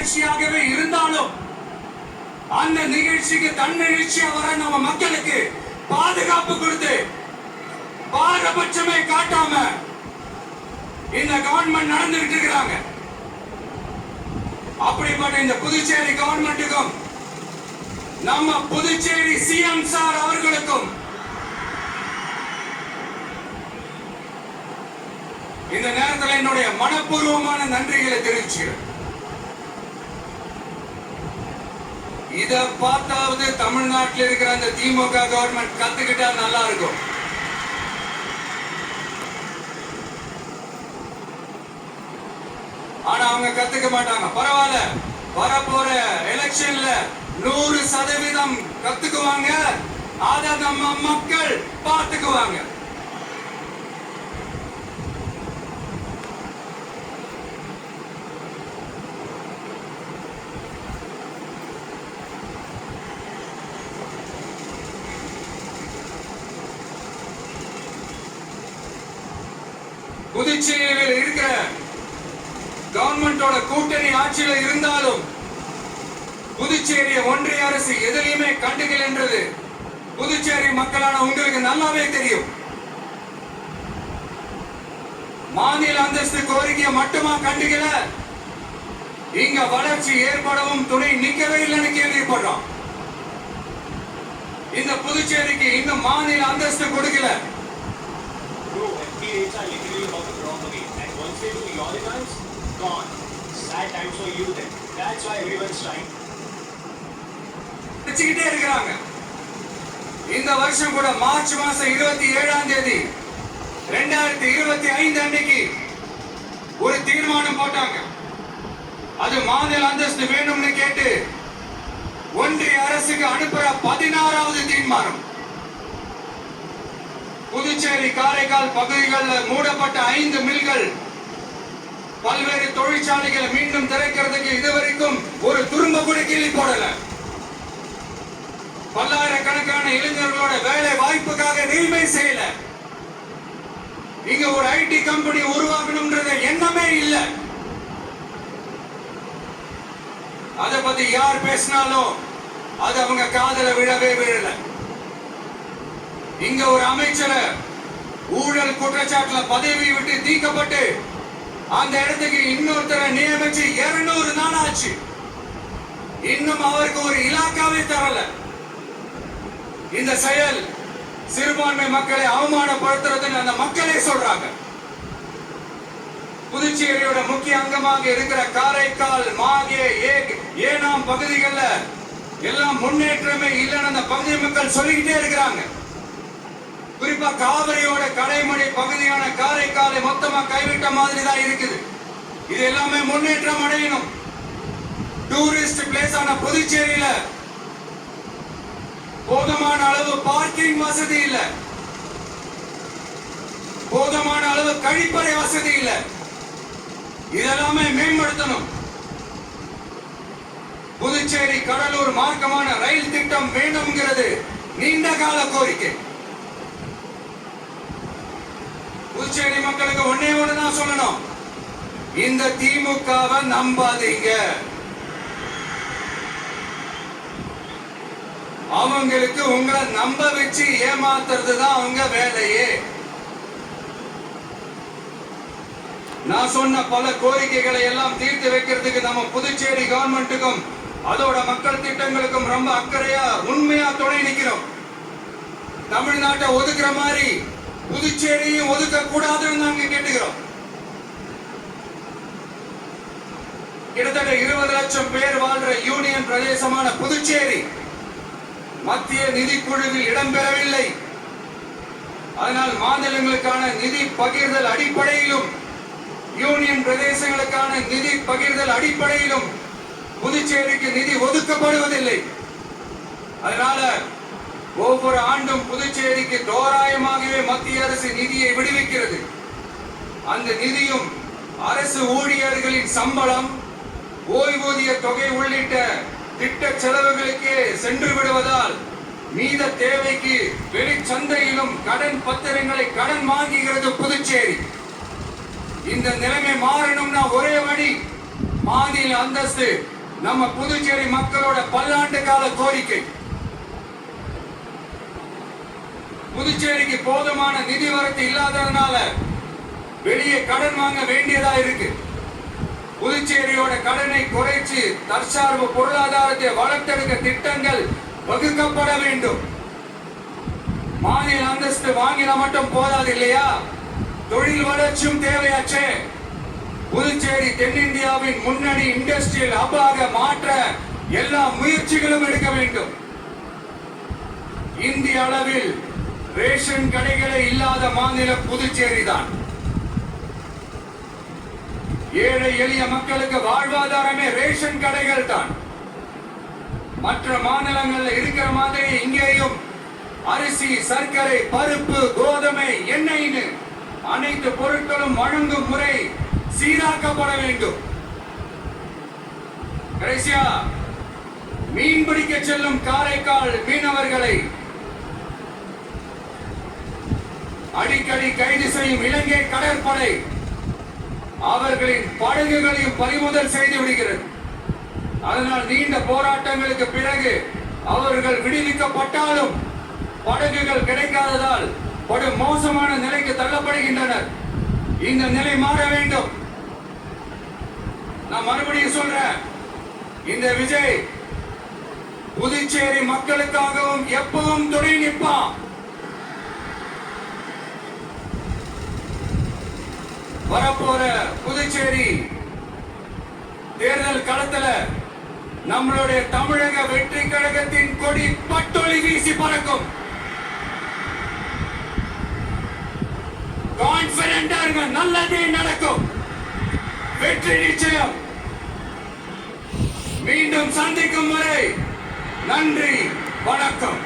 நிகழ்ச்சியாகவே இருந்தாலும் அந்த நிகழ்ச்சிக்கு தன்னெழுச்சியா வர நம்ம மக்களுக்கு பாதுகாப்பு கொடுத்து பாரபட்சமே காட்டாம இந்த கவர்மெண்ட் நடந்துகிட்டு இருக்கிறாங்க. அப்படிப்பட்ட இந்த புதுச்சேரி கவர்மெண்ட்டுக்கும் நம்ம புதுச்சேரி சிஎம் சார் அவர்களுக்கும் இந்த நேரத்தில் என்னுடைய மனப்பூர்வமான நன்றிகளை தெரிவிச்சுக்கிறேன். இத பார்த்தாவது தமிழ்நாட்டில் இருக்கிற அந்த திமுக கவர்மெண்ட் கத்துக்கிட்டா நல்லா இருக்கும். ஆனா அவங்க கத்துக்க மாட்டாங்க. பரவாயில்ல, வரப்போற எலெக்ஷன்ல 100% கத்துக்குவாங்க. அத நம்ம மக்கள் பார்த்துக்குவாங்க. புதுச்சேரியில் இருக்கிற கவர்மெண்டோட கூட்டணி ஆட்சியில இருந்தாலும் புதுச்சேரிய ஒன்றிய அரசு எதிலையுமே கண்டுகள் என்றது புதுச்சேரி மக்களான உங்களுக்கு நல்லாவே தெரியும். மாநில அந்தஸ்து கோரிக்கையை மட்டுமா கண்டுகல, இங்க வளர்ச்சி ஏற்படவும் துணை நிற்கவே இல்லைன்னு கேள்விப்படுறோம். இந்த புதுச்சேரிக்கு இன்னும் மாநில அந்தஸ்து கொடுக்கல. இந்த வருஷம் கூட மார்ச் மாசம் 27ஆம் தேதி 2025 அன்னைக்கு ஒரு தீர்மானம் போட்டாங்க. அது மாநில அந்தஸ்து வேணும்னு கேட்டு ஒன்றிய அரசுக்கு அனுப்புற 16வது தீர்மானம். புதுச்சேரி காரைக்கால் பகுதிகளில் மூடப்பட்ட 5 மில்கள், பல்வேறு தொழிற்சாலைகளை மீண்டும் திறக்கிறதுக்கு இதுவரைக்கும் ஒரு துரும்ப கூட கிள்ளி போடல. பல்லாயிரக்கணக்கான இளைஞர்களோட வேலை வாய்ப்புக்காக எதுவுமே செய்யல. இங்க ஒரு ஐடி கம்பெனி உருவாக்கணும்ன்றது எண்ணமே இல்லை. அத பத்தி யார் பேசினாலும் அது அவங்க காதல விழவே விழல. இங்க ஒரு அமைச்சரை ஊழல் குற்றச்சாட்டுல பதவி விட்டு நீக்கப்பட்டு அந்த இடத்துக்கு இன்னொருத்தரை நியமிச்சு 200 நாள் ஆச்சு. இன்னும் அவருக்கு ஒரு இலாக்காவே தரல. இந்த செயல் சிறுபான்மை மக்களை அவமானப்படுத்துறதுன்னு அந்த மக்களே சொல்றாங்க. புதுச்சேரியோட முக்கிய அங்கமாக இருக்கிற காரைக்கால், மாகே, ஏனாம் பகுதிகளில் எல்லாம் முன்னேற்றமே இல்லைன்னு அந்த பகுதி மக்கள் சொல்லிக்கிட்டே இருக்கிறாங்க. குறிப்பா காவிரியோட கடைமடை பகுதியான காரைக்காலை மொத்தமா கைவிட்ட மாதிரி தான் இருக்குது. இது எல்லாமே முன்னேற்றம் அடையணும். டூரிஸ்ட் பிளேஸ் ஆன புதுச்சேரியில போதுமான அளவு பார்க்கிங் வசதி இல்ல, போதுமான அளவு கழிப்பறை வசதி இல்ல. இதெல்லாமே மேம்படுத்தணும். புதுச்சேரி கடலூர் மார்க்கமான ரயில் திட்டம் வேண்டும்ங்கிறது நீண்ட கால கோரிக்கை. புதுச்சேரி மக்களுக்கு ஒன்னே ஒண்ணுதான் சொல்லணும், இந்த திமுகவை நம்பாதீங்க. அவங்களுக்கு உங்களை நம்ப வச்சு ஏமாத்துறது தான் அவங்க வேலையே. நான் சொன்ன பல கோரிக்கைகளை எல்லாம் தீர்த்து வைக்கிறதுக்கு நம்ம புதுச்சேரி கவர்மெண்ட்டுக்கும் அதோட மக்கள் திட்டங்களுக்கும் ரொம்ப அக்கறையா உண்மையா துணை நிற்கிறோம். தமிழ்நாட்டை ஒதுக்குற மாதிரி புதுச்சேரியும் ஒதுக்க கூடாதுன்னு நாங்க கேட்டுக்கிறோம். கிட்டத்தட்ட 20 லட்சம் பேர் வாழ்ற யூனியன் பிரதேசமான புதுச்சேரி மத்திய நிதிக்குழுவில் இடம்பெறவில்லை. அதனால் மாநிலங்களுக்கான நிதி பகிர்தல் அடிப்படையிலும் யூனியன் பிரதேசங்களுக்கான நிதி பகிர்தல் அடிப்படையிலும் புதுச்சேரிக்கு நிதி ஒதுக்கப்படுவதில்லை. அதனால ஒவ்வொரு ஆண்டும் புதுச்சேரிக்கு தோராயமாகவே மத்திய அரசு நிதியை விடுவிக்கிறது. அந்த நிதியும் அரசு ஊழியர்களின் சம்பளம், ஓய்வூதிய தொகை உள்ளிட்ட திட்ட செலவுகளுக்கு சென்று விடுவதால் மீத தேவைக்கு வெளிச்சந்தையிலும் கடன் பத்திரங்களை கடன் வாங்குகிறது புதுச்சேரி. இந்த நிலைமை மாறணும்னா ஒரே வழி, மாநில அந்தஸ்து நம்ம புதுச்சேரி மக்களோட பல்லாண்டு கால கோரிக்கை. புதுச்சேரிக்கு போதுமான நிதி வரத்து இல்லாததுனால வெளியே கடன் வாங்க வேண்டியதா இருக்கு. புதுச்சேரியோட கடனை குறைச்சு தற்சார்பு பொருளாதாரத்தை வளர்த்தெடுக்க திட்டங்கள் வகுக்கப்பட வேண்டும். மாநில அந்தஸ்து வாங்கினா மட்டும் போதாது இல்லையா, தொழில் வளர்ச்சியும் தேவையாச்சே. புதுச்சேரி தென்னிந்தியாவின் முன்னணி இண்டஸ்ட்ரியல் ஹப்பாக மாற்ற எல்லா முயற்சிகளும் எடுக்க வேண்டும். இந்திய அளவில் ரேஷன் கடைகளே இல்லாத மாநிலம் புதுச்சேரி தான். ஏழை எளிய மக்களுக்கு வாழ்வாதாரமே ரேஷன் கடைகள் தான். மற்ற மாநிலங்கள்ல இருக்கிற மாதிரி இங்கேயும் அரிசி, சர்க்கரை, பருப்பு, கோதுமை, எண்ணெய்னு அனைத்து பொருட்களும் வழங்கும் முறை சீராக்கப்பட வேண்டும். கடைசியா, மீன் பிடிக்க செல்லும் காரைக்கால் மீனவர்களை அடிக்கடி கைது செய்யும் இலங்கை கடற்படை அவர்களின் படகுகளையும் பறிமுதல் செய்து விடுகிறது. அதனால் நீண்ட போராட்டங்களுக்கு பிறகு அவர்கள் விடுவிக்கப்பட்டாலும் படகுகள் கிடைக்காததால் படு மோசமான நிலைக்கு தள்ளப்படுகின்றனர். இந்த நிலை மாற வேண்டும். நான் மறுபடியும் சொல்றேன், இந்த விஜய் புதுச்சேரி மக்களுக்காகவும் எப்பவும் துணை நிற்பான். வரப்போற புதுச்சேரி தேர்தல் களத்துல நம்மளுடைய தமிழக வெற்றி கழகத்தின் கொடி பட்டொளி வீசி பறக்கும். கான்பிடென்டா இருங்க, நல்லதே நடக்கும். வெற்றி நிச்சயம். மீண்டும் சந்திக்கும் வரை நன்றி, வணக்கம்.